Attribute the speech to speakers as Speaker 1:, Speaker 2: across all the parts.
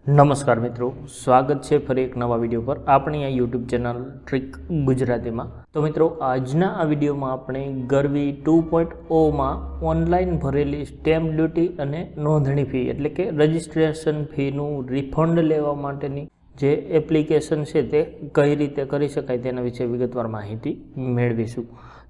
Speaker 1: નમસ્કાર મિત્રો, સ્વાગત છે ફરી એક નવા વિડીયો પર આપણી આ યુટ્યુબ ચેનલ ટ્રીક ગુજરાતીમાં। તો મિત્રો, આજના આ વિડીયોમાં આપણે ગરવી 2.0માં ઓનલાઈન ભરેલી સ્ટેમ્પ ડ્યુટી અને નોંધણી ફી એટલે કે રજિસ્ટ્રેશન ફીનું રિફંડ લેવા માટેની જે એપ્લિકેશન છે તે કઈ રીતે કરી શકાય તેના વિશે વિગતવાર માહિતી મેળવીશું।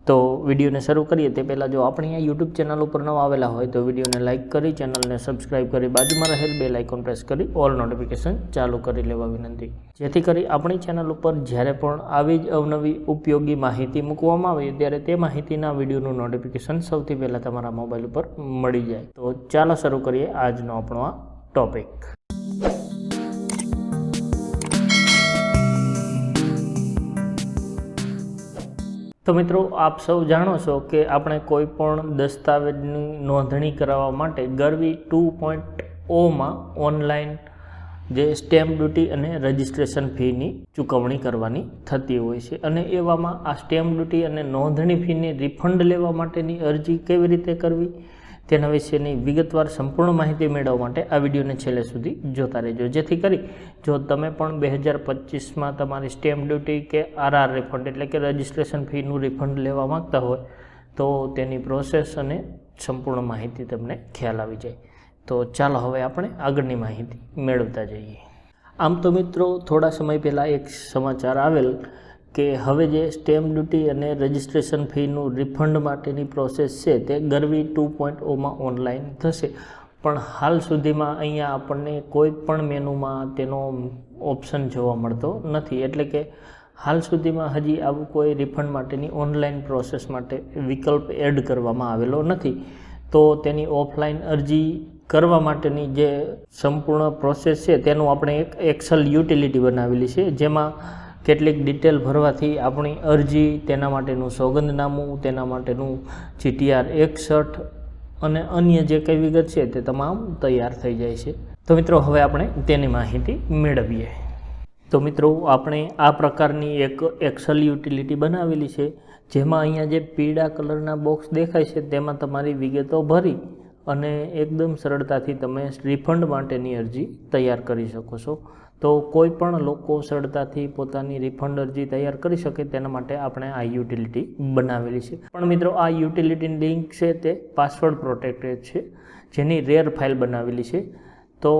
Speaker 1: તો વિડીયોને શરૂ કરીએ તે પહેલાં જો આપણી આ યુટ્યુબ ચેનલ ઉપર નવા આવેલા હોય તો વિડીયોને લાઇક કરી, ચેનલને સબસ્ક્રાઇબ કરી, બાજુમાં રહેલ બેલ આઇકોન પ્રેસ કરી ઓલ નોટિફિકેશન ચાલુ કરી લેવા વિનંતી, જેથી કરી આપણી ચેનલ ઉપર જ્યારે પણ આવી જ અવનવી ઉપયોગી માહિતી મૂકવામાં આવે ત્યારે તે માહિતીના વિડીયોનું નોટિફિકેશન સૌથી પહેલાં તમારા મોબાઈલ ઉપર મળી જાય। તો ચાલો શરૂ કરીએ આજનો આપણો આ ટોપિક। તો મિત્રો, આપ સૌ જાણો છો કે આપણે કોઈ પણ દસ્તાવેજની નોંધણી કરાવવા માટે ગરવી 2.0માં ઓનલાઈન જે સ્ટેમ્પ ડ્યુટી અને રજિસ્ટ્રેશન ફીની ચૂકવણી કરવાની થતી હોય છે, અને એવામાં આ સ્ટેમ્પ ડ્યુટી અને નોંધણી ફીની રિફંડ લેવા માટેની અરજી કેવી રીતે કરવી તેના વિશેની વિગતવાર સંપૂર્ણ માહિતી મેળવવા માટે આ વિડીયોને છેલ્લે સુધી જોતા રહેજો, જેથી કરી જો તમે પણ 2025માં તમારી સ્ટેમ્પ ડ્યુટી કે આરઆર રિફંડ એટલે કે રજિસ્ટ્રેશન ફીનું રિફંડ લેવા માગતા હોય તો તેની પ્રોસેસ અને સંપૂર્ણ માહિતી તમને ખ્યાલ આવી જાય। તો ચાલો હવે આપણે આગળની માહિતી મેળવતા જઈએ। આમ તો મિત્રો, થોડા સમય પહેલાં એક સમાચાર આવેલ કે હવે જે સ્ટેમ્પ ડ્યુટી અને રજિસ્ટ્રેશન ફીનું રિફંડ માટેની પ્રોસેસ છે તે ગરવી 2.0માં ઓનલાઈન થશે, પણ હાલ સુધીમાં અહીંયા આપણને કોઈ પણ મેનુમાં તેનો ઓપ્શન જોવા મળતો નથી, એટલે કે હાલ સુધીમાં હજી આવું કોઈ રિફંડ માટેની ઓનલાઈન પ્રોસેસ માટે વિકલ્પ એડ કરવામાં આવેલો નથી। તો તેની ઓફલાઈન અરજી કરવા માટેની જે સંપૂર્ણ પ્રોસેસ છે તેનું આપણે એક એક્સેલ યુટિલિટી બનાવેલી છે, જેમાં કેટલીક ડિટેલ ભરવાથી આપણી અરજી, તેના માટેનું સોગંદનામું, તેના માટેનું GTR 61 અને અન્ય જે કંઈ વિગત છે તે તમામ તૈયાર થઈ જાય છે। તો મિત્રો, હવે આપણે તેની માહિતી મેળવીએ। તો મિત્રો, આપણે આ પ્રકારની એક એક્સેલ યુટિલિટી બનાવેલી છે, જેમાં અહીંયા જે પીળા કલરના બોક્સ દેખાય છે તેમાં તમારી વિગતો ભરી અને એકદમ સરળતાથી તમે રિફંડ માટેની અરજી તૈયાર કરી શકો છો। તો કોઈ પણ લોકો સરળતાથી પોતાની રિફંડ અરજી તૈયાર કરી શકે તેના માટે આપણે આ યુટિલિટી બનાવેલી છે। પણ મિત્રો, આ યુટિલિટીની લિંક છે તે પાસવર્ડ પ્રોટેક્ટેડ છે, જેની રેર ફાઇલ બનાવેલી છે। તો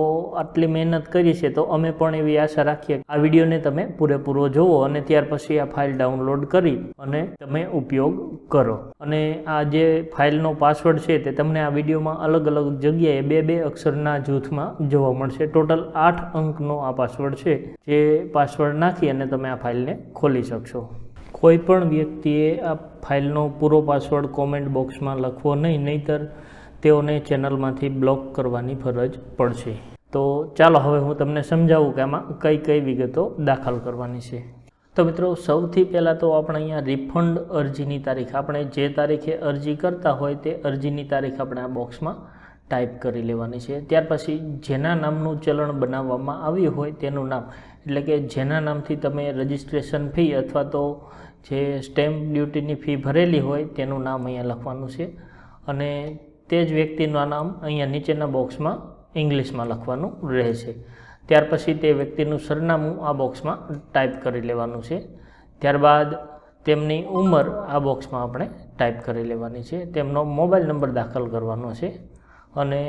Speaker 1: આટલી મહેનત કરી છે તો અમે પણ એવી આશા રાખીએ આ વિડીયોને તમે પૂરેપૂરો જુઓ અને ત્યાર પછી આ ફાઇલ ડાઉનલોડ કરી અને તમે ઉપયોગ કરો। અને આ જે ફાઇલનો પાસવર્ડ છે તે તમને આ વિડીયોમાં અલગ અલગ જગ્યાએ બે અક્ષરના જૂથમાં જોવા મળશે। ટોટલ 8 અંકનો આ પાસવર્ડ છે, જે પાસવર્ડ નાખી અને તમે આ ફાઇલને ખોલી શકશો। કોઈ પણ વ્યક્તિએ આ ફાઇલનો પૂરો પાસવર્ડ કોમેન્ટ બોક્સમાં લખવો નહીં, નહીંતર તેઓને ચેનલમાંથી બ્લોક કરવાની ફરજ પડશે। તો ચાલો હવે હું તમને સમજાવું કે આમાં કઈ કઈ વિગતો દાખલ કરવાની છે। તો મિત્રો, સૌથી પહેલાં તો આપણે અહીંયા રિફંડ અરજીની તારીખ, આપણે જે તારીખે અરજી કરતા હોય તે અરજીની તારીખ આપણે આ બોક્સમાં ટાઈપ કરી લેવાની છે। ત્યાર પછી જેના નામનું ચલણ બનાવવામાં આવ્યું હોય તેનું નામ, એટલે કે જેના નામથી તમે રજિસ્ટ્રેશન ફી અથવા તો જે સ્ટેમ્પ ડ્યુટીની ફી ભરેલી હોય તેનું નામ અહીંયા લખવાનું છે, અને તે જ વ્યક્તિનું નામ અહીંયા નીચેના બોક્સમાં ઇંગ્લિશમાં લખવાનું રહેશે। ત્યાર પછી તે વ્યક્તિનું સરનામું આ બોક્સમાં ટાઈપ કરી લેવાનું છે। ત્યારબાદ તેમની ઉંમર આ બોક્સમાં આપણે ટાઈપ કરી લેવાની છે, તેમનો મોબાઈલ નંબર દાખલ કરવાનો છે, અને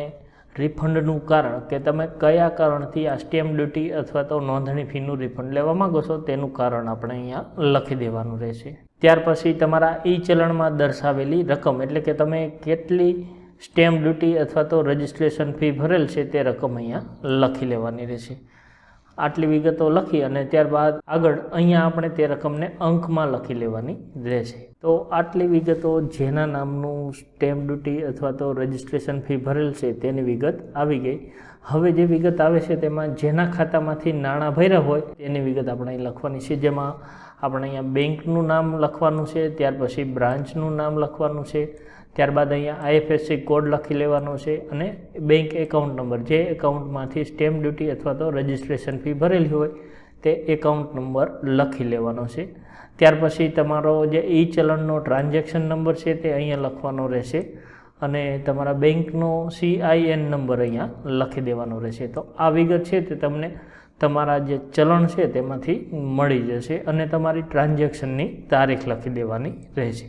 Speaker 1: રિફંડનું કારણ કે તમે કયા કારણથી આ સ્ટેમ્પ ડ્યુટી અથવા તો નોંધણી ફીનું રિફંડ લેવા માગો છો તેનું કારણ આપણે અહીંયા લખી દેવાનું રહેશે। ત્યાર પછી તમારા ચલણમાં દર્શાવેલી રકમ, એટલે કે તમે કેટલી સ્ટેમ્પ ડ્યુટી અથવા તો રજિસ્ટ્રેશન ફી ભરેલ છે તે રકમ અહીંયા લખી લેવાની રહેશે। આટલી વિગતો લખી અને ત્યારબાદ આગળ અહીંયા આપણે તે રકમને અંકમાં લખી લેવાની રહેશે। તો આટલી વિગતો જેના નામનું સ્ટેમ્પ ડ્યુટી અથવા તો રજિસ્ટ્રેશન ફી ભરેલ છે તેની વિગત આવી ગઈ। હવે જે વિગત આવે છે તેમાં જેના ખાતામાંથી નાણાં ભર્યા હોય તેની વિગત આપણે અહીં લખવાની છે, જેમાં આપણે અહીંયા બેંકનું નામ લખવાનું છે, ત્યાર પછી બ્રાન્ચનું નામ લખવાનું છે, ત્યારબાદ અહીંયા IFSC કોડ લખી લેવાનો છે, અને બેંક એકાઉન્ટ નંબર, જે એકાઉન્ટમાંથી સ્ટેમ્પ ડ્યુટી અથવા તો રજિસ્ટ્રેશન ફી ભરેલી હોય તે એકાઉન્ટ નંબર લખી લેવાનો છે। ત્યાર પછી તમારો જે ચલણનો ટ્રાન્ઝેક્શન નંબર છે તે અહીંયા લખવાનો રહેશે, અને તમારા બેંકનો CIN નંબર અહીંયા લખી દેવાનો રહેશે. તો આ વિગત છે તે તમને તમારા જે ચલણ છે તેમાંથી મળી જશે અને તમારી ટ્રાન્ઝેક્શનની તારીખ લખી દેવાની રહેશે.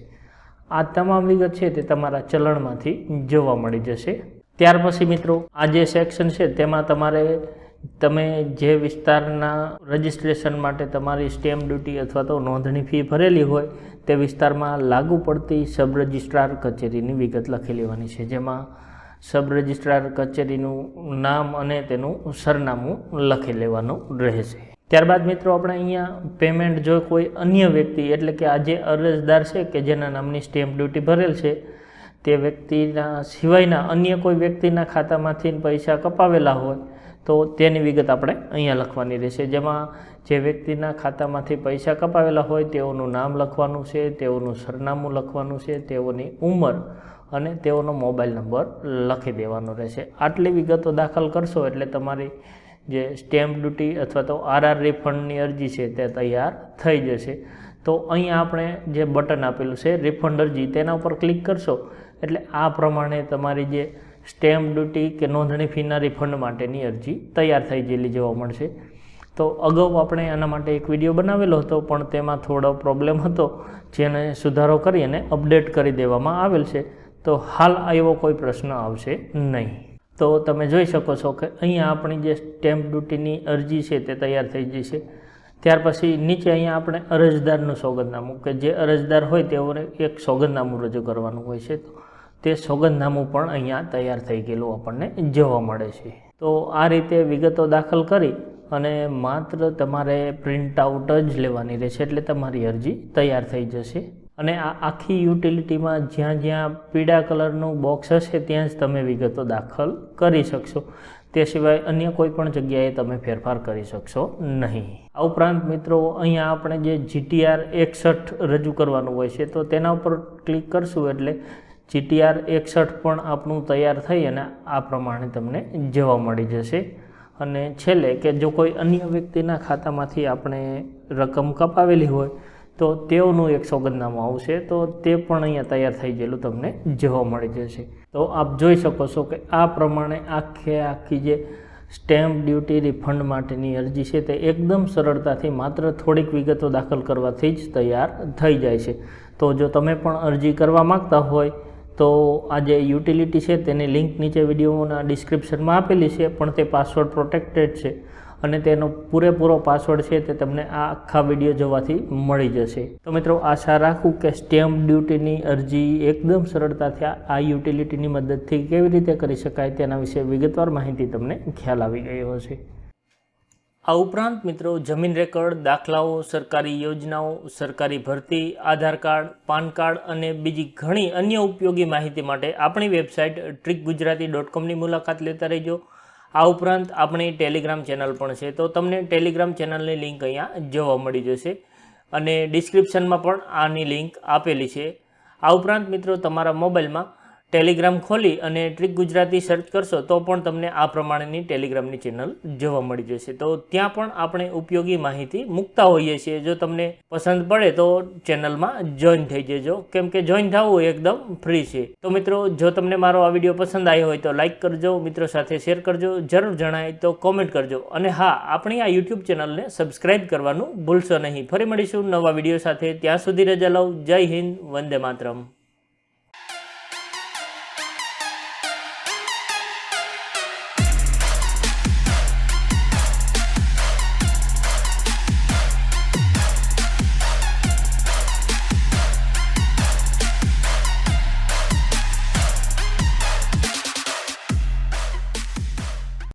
Speaker 1: આ તમામ વિગત છે તે તમારા ચલણમાંથી જોવા મળી જશે. ત્યાર પછી મિત્રો આ જે સેક્શન છે તેમાં તમે જે વિસ્તારના રજિસ્ટ્રેશન માટે તમારી સ્ટેમ્પ ડ્યુટી અથવા તો નોંધણી ફી ભરેલી હોય તે વિસ્તારમાં લાગુ પડતી સબ રજિસ્ટ્રાર કચેરીની વિગત લખી લેવાની છે, જેમાં સબ રજિસ્ટ્રાર કચેરીનું નામ અને તેનું સરનામું લખી લેવાનું રહેશે. ત્યારબાદ મિત્રો આપણે અહીંયા પેમેન્ટ જો કોઈ અન્ય વ્યક્તિ એટલે કે આ જે અરજદાર છે કે જેના નામની સ્ટેમ્પ ડ્યુટી ભરેલ છે તે વ્યક્તિના સિવાયના અન્ય કોઈ વ્યક્તિના ખાતામાંથી પૈસા કપાવેલા હોય તો તેની વિગત આપણે અહીંયા લખવાની રહેશે, જેમાં જે વ્યક્તિના ખાતામાંથી પૈસા કપાવેલા હોય તેઓનું નામ લખવાનું છે, તેઓનું સરનામું લખવાનું છે, તેઓની ઉંમર અને તેઓનો મોબાઈલ નંબર લખી દેવાનો રહેશે. આટલી વિગતો દાખલ કરશો એટલે તમારી જે સ્ટેમ્પ ડ્યુટી અથવા તો RR રિફંડની અરજી છે તે તૈયાર થઈ જશે. તો અહીંયા આપણે જે બટન આપેલું છે રિફંડ અરજી તેના ઉપર ક્લિક કરશો એટલે આ પ્રમાણે તમારી જે સ્ટેમ્પ ડ્યુટી કે નોંધણી ફીના રિફંડ માટેની અરજી તૈયાર થઈ ગયેલી જોવા મળશે. તો અગાઉ આપણે આના માટે એક વિડીયો બનાવેલો હતો પણ તેમાં થોડો પ્રોબ્લેમ હતો, જેને સુધારો કરી અને અપડેટ કરી દેવામાં આવેલ છે. તો હાલ એવો કોઈ પ્રશ્ન આવશે નહીં. તો તમે જોઈ શકો છો કે અહીંયા આપણી જે સ્ટેમ્પ ડ્યુટીની અરજી છે તે તૈયાર થઈ જશે. ત્યાર પછી નીચે અહીંયા આપણે અરજદારનું સોગંદનામું કે જે અરજદાર હોય તેઓને એક સોગંદનામું રજૂ કરવાનું હોય છે, તો તે સોગંદનામું પણ અહીંયા તૈયાર થઈ ગયેલું આપણને જોવા મળે છે. તો આ રીતે વિગતો દાખલ કરી અને માત્ર તમારે પ્રિન્ટ આઉટ જ લેવાની રહેશે એટલે તમારી અરજી તૈયાર થઈ જશે. અને આ આખી યુટિલિટીમાં જ્યાં જ્યાં પીળા કલરનું બોક્સ હશે ત્યાં જ તમે વિગતો દાખલ કરી શકશો. તે સિવાય અન્ય કોઈ પણ જગ્યાએ તમે ફેરફાર કરી શકશો નહીં. આ ઉપરાંત મિત્રો અહીંયા આપણે જે GTR 61 રજૂ કરવાનું હોય છે તો તેના ઉપર ક્લિક કરશું એટલે GTR 61 પણ આપણું તૈયાર થઈ અને આ પ્રમાણે તમને જોવા મળી જશે. અને છેલ્લે કે જો કોઈ અન્ય વ્યક્તિના ખાતામાંથી આપણે રકમ કપાવેલી હોય તો તેઓનું એક સોગંદનામું આવશે, તો તે પણ અહીંયા તૈયાર થઈ ગયેલું તમને જોવા મળી જશે. તો આપ જોઈ શકો છો કે આ પ્રમાણે આખી જે સ્ટેમ્પ ડ્યુટી રિફંડ માટેની અરજી છે તે એકદમ સરળતાથી માત્ર થોડીક વિગતો દાખલ કરવાથી જ તૈયાર થઈ જાય છે. તો જો તમે પણ અરજી કરવા માગતા હોય તો આ જે યુટિલિટી છે તેની લિંક નીચે વિડીયોના ડિસ્ક્રિપ્શનમાં આપેલી છે, પણ તે પાસવર્ડ પ્રોટેક્ટેડ છે અને તેનો પૂરેપૂરો પાસવર્ડ છે તે તમને આ આખા વિડીયો જોવાથી મળી જશે. તો મિત્રો આશા રાખું કે સ્ટેમ્પ ડ્યુટીની અરજી એકદમ સરળતાથી આ યુટિલિટીની મદદથી કેવી રીતે કરી શકાય તેના વિશે વિગતવાર માહિતી તમને ખ્યાલ આવી ગયો હશે. આ ઉપરાંત મિત્રો જમીન રેકર્ડ, દાખલાઓ, સરકારી યોજનાઓ, સરકારી ભરતી, આધાર કાર્ડ, પાન કાર્ડ અને બીજી ઘણી અન્ય ઉપયોગી માહિતી માટે આપણી વેબસાઇટ trickgujarati.com ની મુલાકાત લેતા રહેજો. આ ઉપરાંત આપણી ટેલિગ્રામ ચેનલ પણ છે, તો તમને ટેલિગ્રામ ચેનલની લિંક અહીંયા જોવા મળી જશે અને ડિસ્ક્રિપ્શનમાં પણ આની લિંક આપેલી છે. આ ઉપરાંત મિત્રો તમારા મોબાઈલમાં ટેલિગ્રામ ખોલી અને ટ્રીક ગુજરાતી સર્ચ કરશો તો પણ તમને આ પ્રમાણેની ટેલિગ્રામની ચેનલ જોવા મળી જશે. તો ત્યાં પણ આપણે ઉપયોગી માહિતી મૂકતા હોઈએ છીએ. જો તમને પસંદ પડે તો ચેનલમાં જોઈન થઈ જજો, કેમ કે જોઈન થવું એકદમ ફ્રી છે. તો મિત્રો જો તમને મારો આ વિડીયો પસંદ આવ્યો હોય તો લાઇક કરજો, મિત્રો સાથે શેર કરજો, જરૂર જણાય તો કોમેન્ટ કરજો અને હા, આપણી આ યુટ્યુબ ચેનલને સબસ્ક્રાઈબ કરવાનું ભૂલશો નહીં. ફરી મળીશું નવા વિડીયો સાથે, ત્યાં સુધી રજા લઉં. જય હિન્દ, વંદે માતરમ.